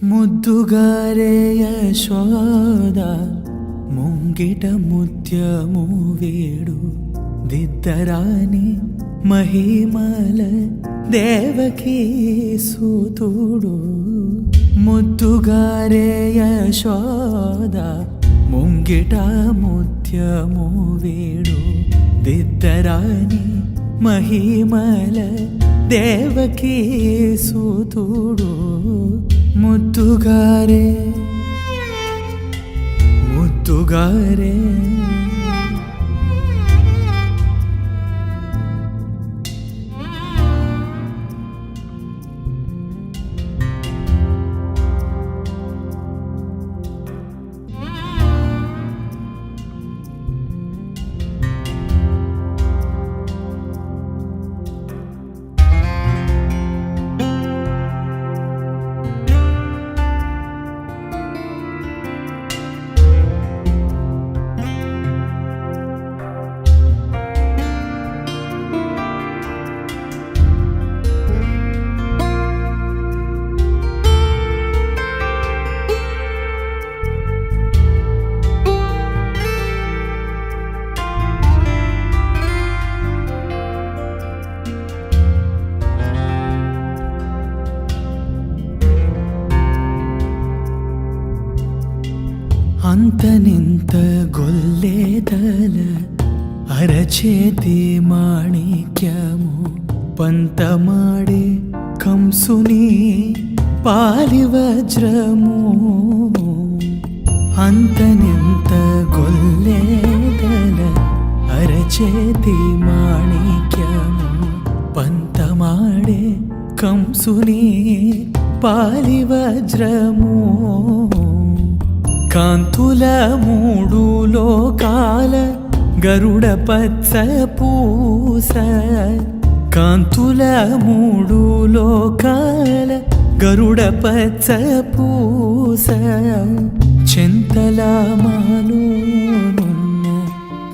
ముద్దుగారే యశోద ముంగిట ముత్యము వేడు దిద్దరాని మహిమల దేవకీ సూతుడు. ముద్దుగారే యశోద ముంగిట ముత్యము వేడు దిద్దరాని మహిమల దేవకీ సూతుడు. ముద్దుగారే ముద్దుగారే అంతనింత గొల్లేదల అరచేతి మాణిక్యము పంతమాడే కంసుని పాలి వజ్రము. అంతనింత గొల్లేదల అరచేతి మాణిక్యము పంతమాడే కంసుని పాలి వజ్రము. కాంతుల మూడు లోకాల గరుడ పచ్చ పూస. కాంతుల మూడు లోకాల గరుడ పచ్చ పూస. చింతల మాలోనున్న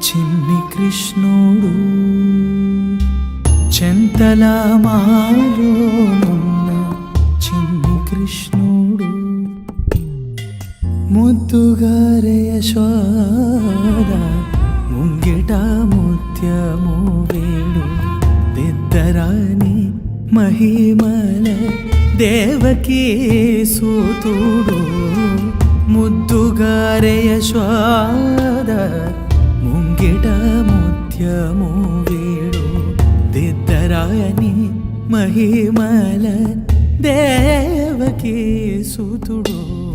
చిన్ని కృష్ణుడు. చింతల మాలోనున్న చిన్ని కృష్ణుడు. ముద్దుగారే యశోద ముంగిట ముత్యము వేడు దిద్దరాని మహిమల దేవకీ సూతుడు. ముద్దుగారే యశోద ముంగిట ముత్యము వేడు దిద్దరాని మహిమల దేవకీ సూతుడు.